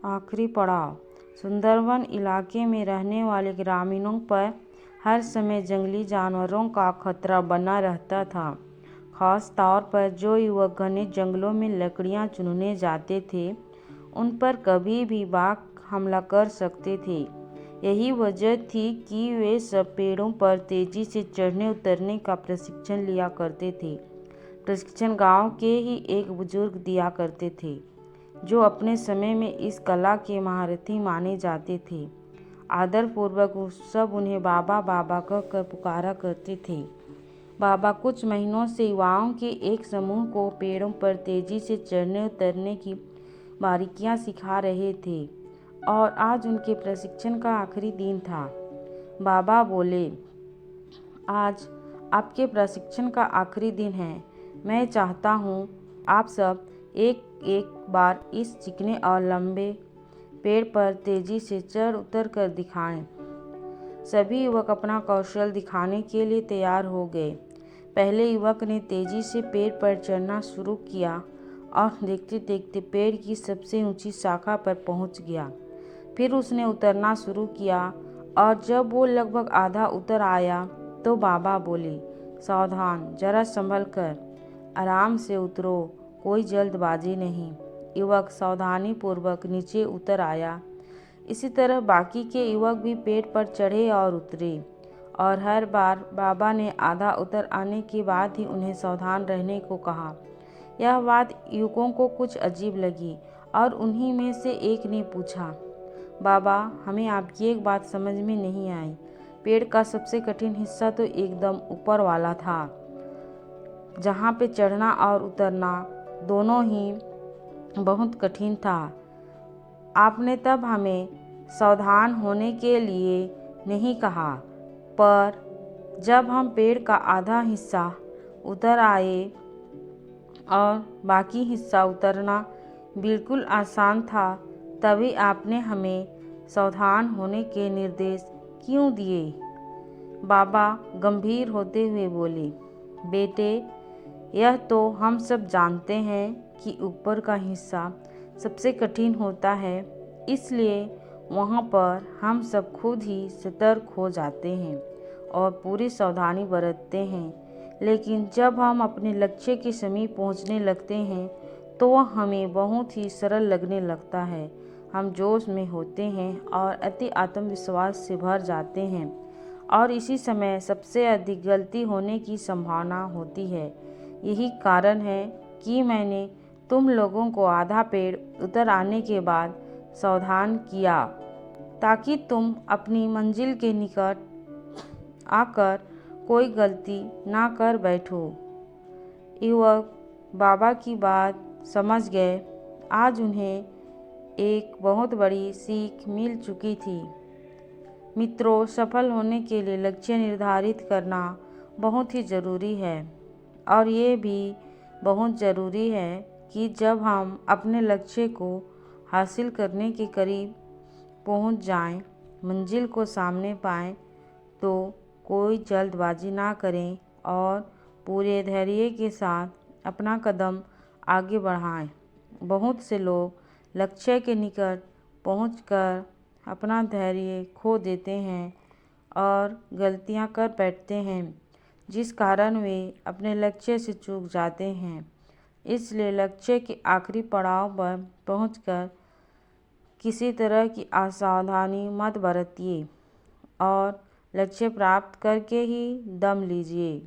आखिरी पड़ाव। सुंदरवन इलाके में रहने वाले ग्रामीणों पर हर समय जंगली जानवरों का खतरा बना रहता था। खास तौर पर जो युवक घने जंगलों में लकड़ियां चुनने जाते थे, उन पर कभी भी बाघ हमला कर सकते थे। यही वजह थी कि वे सब पेड़ों पर तेजी से चढ़ने उतरने का प्रशिक्षण लिया करते थे। प्रशिक्षण गांव के ही एक बुजुर्ग दिया करते थे, जो अपने समय में इस कला के महारथी माने जाते थे। आदरपूर्वक सब उन्हें बाबा बाबा कहकर पुकारा करते थे। बाबा कुछ महीनों से युवाओं के एक समूह को पेड़ों पर तेजी से चढ़ने उतरने की बारीकियां सिखा रहे थे और आज उनके प्रशिक्षण का आखिरी दिन था। बाबा बोले, आज आपके प्रशिक्षण का आखिरी दिन है। मैं चाहता हूँ आप सब एक एक बार इस चिकने और लंबे पेड़ पर तेजी से चढ़ उतर कर दिखाएं। सभी युवक अपना कौशल दिखाने के लिए तैयार हो गए। पहले युवक ने तेजी से पेड़ पर चढ़ना शुरू किया और देखते देखते पेड़ की सबसे ऊंची शाखा पर पहुंच गया। फिर उसने उतरना शुरू किया और जब वो लगभग आधा उतर आया तो बाबा बोले, सावधान, जरा संभल कर, आराम से उतरो, कोई जल्दबाजी नहीं। युवक सावधानीपूर्वक नीचे उतर आया। इसी तरह बाकी के युवक भी पेड़ पर चढ़े और उतरे और हर बार बाबा ने आधा उतर आने के बाद ही उन्हें सावधान रहने को कहा। यह बात युवकों को कुछ अजीब लगी और उन्हीं में से एक ने पूछा, बाबा, हमें आपकी एक बात समझ में नहीं आई। पेड़ का सबसे कठिन हिस्सा तो एकदम ऊपर वाला था, जहाँ पे चढ़ना और उतरना दोनों ही बहुत कठिन था। आपने तब हमें सावधान होने के लिए नहीं कहा, पर जब हम पेड़ का आधा हिस्सा उतर आए और बाकी हिस्सा उतरना बिल्कुल आसान था, तभी आपने हमें सावधान होने के निर्देश क्यों दिए? बाबा गंभीर होते हुए बोले, बेटे, यह तो हम सब जानते हैं कि ऊपर का हिस्सा सबसे कठिन होता है, इसलिए वहाँ पर हम सब खुद ही सतर्क हो जाते हैं और पूरी सावधानी बरतते हैं। लेकिन जब हम अपने लक्ष्य के समीप पहुँचने लगते हैं तो वह हमें बहुत ही सरल लगने लगता है। हम जोश में होते हैं और अति आत्मविश्वास से भर जाते हैं और इसी समय सबसे अधिक गलती होने की संभावना होती है। यही कारण है कि मैंने तुम लोगों को आधा पेड़ उतर आने के बाद सावधान किया, ताकि तुम अपनी मंजिल के निकट आकर कोई गलती ना कर बैठो। युवक बाबा की बात समझ गए। आज उन्हें एक बहुत बड़ी सीख मिल चुकी थी। मित्रों, सफल होने के लिए लक्ष्य निर्धारित करना बहुत ही ज़रूरी है और ये भी बहुत ज़रूरी है कि जब हम अपने लक्ष्य को हासिल करने के करीब पहुंच जाएं, मंजिल को सामने पाएं, तो कोई जल्दबाजी ना करें और पूरे धैर्य के साथ अपना कदम आगे बढ़ाएं। बहुत से लोग लक्ष्य के निकट पहुंचकर अपना धैर्य खो देते हैं और गलतियां कर बैठते हैं, जिस कारण वे अपने लक्ष्य से चूक जाते हैं। इसलिए लक्ष्य के आखिरी पड़ाव पर पहुंचकर किसी तरह की असावधानी मत बरतिए और लक्ष्य प्राप्त करके ही दम लीजिए।